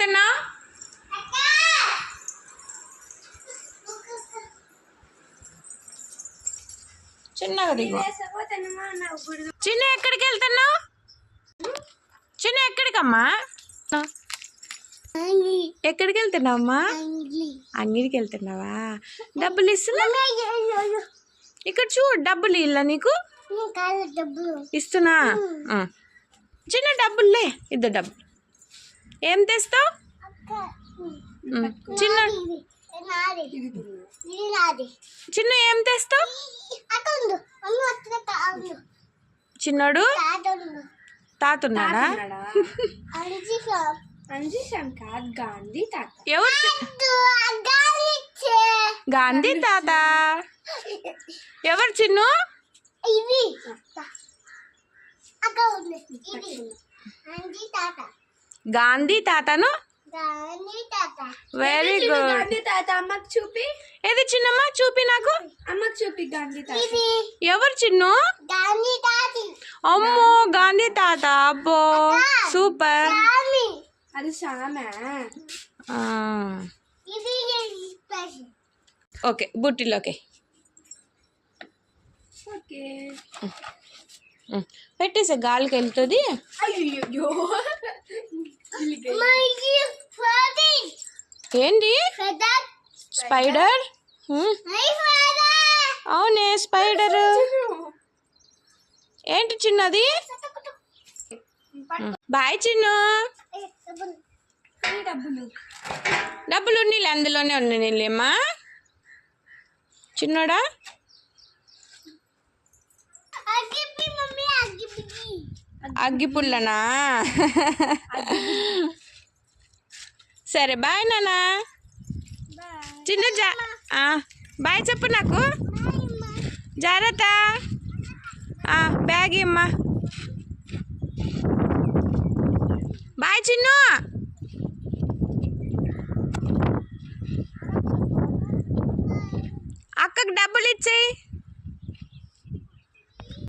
వెళ్తున్నావు? చిన్నగా దిగు. చిన్న ఎక్కడికి వెళ్తున్నావు? చిన్న ఎక్కడికమ్మా? ఎక్కడికి వెళ్తున్నావు అమ్మా? అంగిడికి వెళ్తున్నావా? డబ్బులు ఇస్తున్నా? ఇక్కడ చూడు, డబ్బులు ఇల్లా నీకు? ఇస్తున్నా. చిన్న డబ్బులే, ఇద్దరు డబ్బులు. ఏం తెస్తావు? చిన్న చిన్న ఏం తెస్తావు? చిన్నోడు తాతున్నాడా? ఎవరు? గాంధీ తాత. ఎవరు చిన్ను? గాంధీ తాతను. Very good. గాంధీ తాత అమ్మకు చూపి. ఏది చిన్నమ్మ చూపి నాకు. అమ్మకు చూపి గాంధీ తాత. ఎవరు చిన్ను? అమ్మో గాంధీ తాత. అబ్బో సూపర్. అది సామే. ఓకే బుట్టిలోకి పెట్టేసే, గాలికి వెళ్తుంది. ఏంటి? స్పైడర్? అవునే స్పైడర్. ఏంటి చిన్నది? బాయ్ చిన్ను. డబ్బులు ఉన్నీళ్ళు అందులోనే ఉన్నాయి నీళ్ళేమ్మా. చిన్నోడా? అగ్గి పుల్లనా? సరే బాయ్ నానా. చిన్న బాయ్ చెప్పు నాకు. జాగ్రత్త. బ్యాగ్ ఇమ్మా. బాయ్ చిన్ను. అక్కకు డబ్బులు ఇచ్చేయి.